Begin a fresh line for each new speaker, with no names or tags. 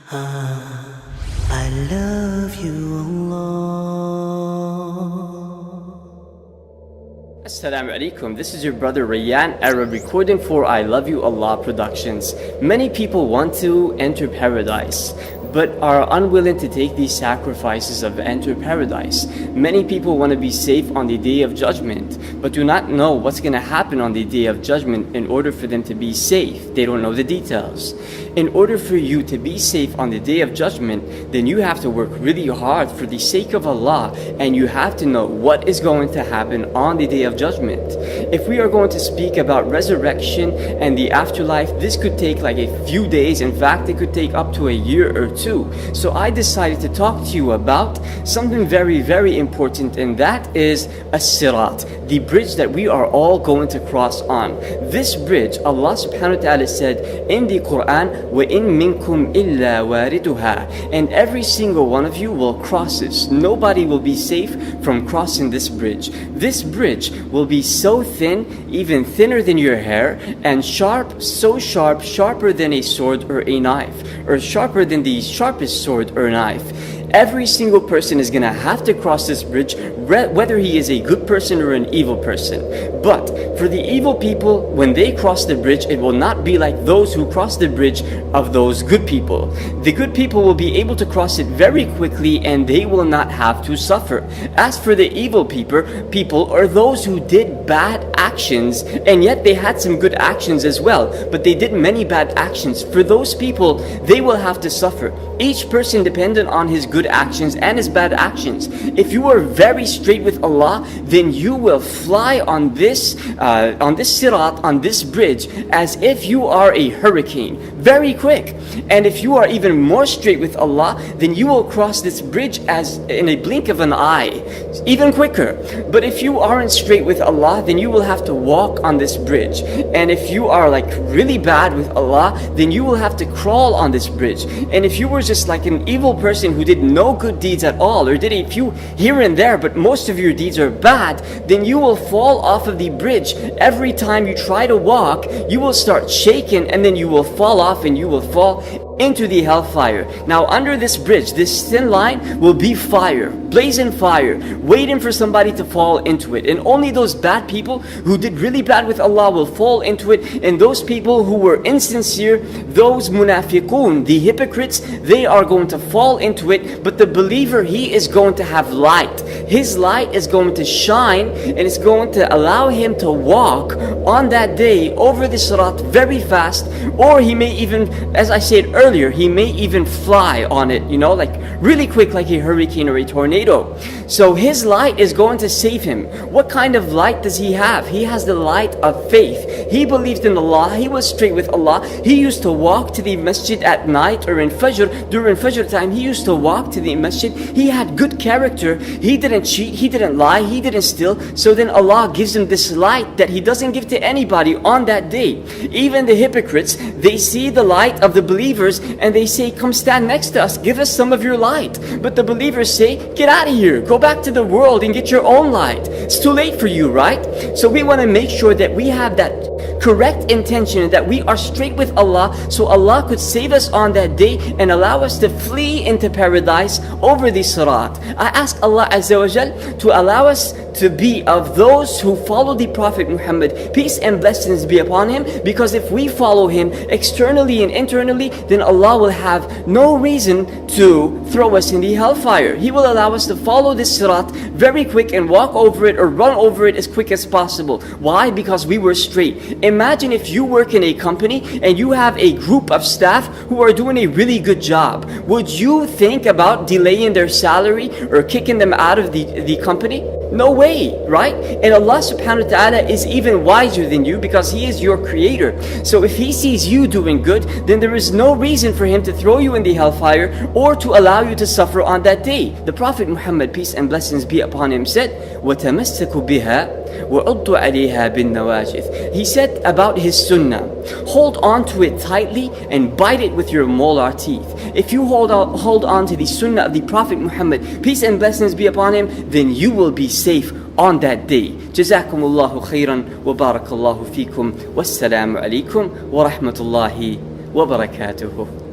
I love you, Allah.
Assalamu alaikum, this is your brother Rayyan Arab recording for I Love You Allah Productions. Many people want to enter paradise, but are unwilling to take these sacrifices of enter paradise. Many people want to be safe on the day of judgment, but do not know what's going to happen on the day of judgment in order for them to be safe. They don't know the details. In order for you to be safe on the day of judgment, then you have to work really hard for the sake of Allah, and you have to know what is going to happen on the day of judgment. If we are going to speak about resurrection and the afterlife, this could take like a few days. In fact, it could take up to a year or two. So I decided to talk to you about something very, very important, and that is a Sirat, the bridge that we are all going to cross on. This bridge, Allah subhanahu wa ta'ala said in the Quran, وَإِن مِّنكُمْ إِلَّا وَارِدُهَا, and every single one of you will cross this. Nobody will be safe from crossing this bridge. This bridge will be so thin, even thinner than your hair, and sharp, so sharp, sharper than a sword or a knife, or sharper than the sharpest sword or knife. Every single person is going to have to cross this bridge, whether he is a good person or an evil person. But for the evil people, when they cross the bridge, it will not be like those who cross the bridge of those good people. The good people will be able to cross it very quickly, and they will not have to suffer. As for the evil people are those who did bad actions, and yet they had some good actions as well, but they did many bad actions. For those people, they will have to suffer. Each person dependent on his good actions and his bad actions. If you are very straight with Allah, then you will fly on this sirat, on this bridge, as if you are a hurricane, very quick. And if you are even more straight with Allah, then you will cross this bridge as in a blink of an eye, even quicker. But if you aren't straight with Allah, then you will have to walk on this bridge. And if you are like really bad with Allah, then you will have to crawl on this bridge. And if you were just like an evil person who did no good deeds at all, or did a few here and there, but most of your deeds are bad, then you will fall off of the bridge. Every time you try to walk, you will start shaking, and then you will fall off, and you will fall into the hellfire. Now under this bridge, this thin line will be fire, blazing fire, waiting for somebody to fall into it. And only those bad people who did really bad with Allah will fall into it. And those people who were insincere, those munafiqun, the hypocrites, they are going to fall into it. But the believer, he is going to have light. His light is going to shine, and it's going to allow him to walk on that day over the Sirat very fast. Or he may even, as I said earlier, he may even fly on it, you know, like really quick, like a hurricane or a tornado. So his light is going to save him. What kind of light does he have? He has the light of faith. He believed in Allah. He was straight with Allah. He used to walk to the masjid at night, or in Fajr, during Fajr time, he used to walk to the masjid. He had good character. He didn't cheat. He didn't lie. He didn't steal. So then Allah gives him this light that He doesn't give to anybody on that day. Even the hypocrites, they see the light of the believers, and they say, come stand next to us, give us some of your light. But the believers say, get out of here, go back to the world and get your own light. It's too late for you, right? So we want to make sure that we have that correct intention, that we are straight with Allah, so Allah could save us on that day and allow us to flee into paradise over the Sirat. I ask Allah Azza wa Jal to allow us to be of those who follow the Prophet Muhammad, peace and blessings be upon him, because if we follow him externally and internally, then Allah will have no reason to throw us in the hellfire. He will allow us to follow this Sirat very quick and walk over it or run over it as quick as possible. Why? Because we were straight. Imagine if you work in a company and you have a group of staff who are doing a really good job. Would you think about delaying their salary or kicking them out of the company? No way, right? And Allah subhanahu wa ta'ala is even wiser than you, because He is your creator. So if He sees you doing good, then there is no reason for Him to throw you in the hellfire or to allow you to suffer on that day. The Prophet Muhammad, peace and blessings be upon him, said, وَتَمَسَّكُوا بِهَا وَعُضُّوا عَلَيْهَا بِالنَّوَاجِذِ. He said about his sunnah, hold on to it tightly and bite it with your molar teeth. If you hold on to the sunnah of the Prophet Muhammad, peace and blessings be upon him, then you will be safe on that day. Jazakumullahu khairan wa barakallahu feekum. Wassalamu alaikum wa rahmatullahi wa barakatuhu.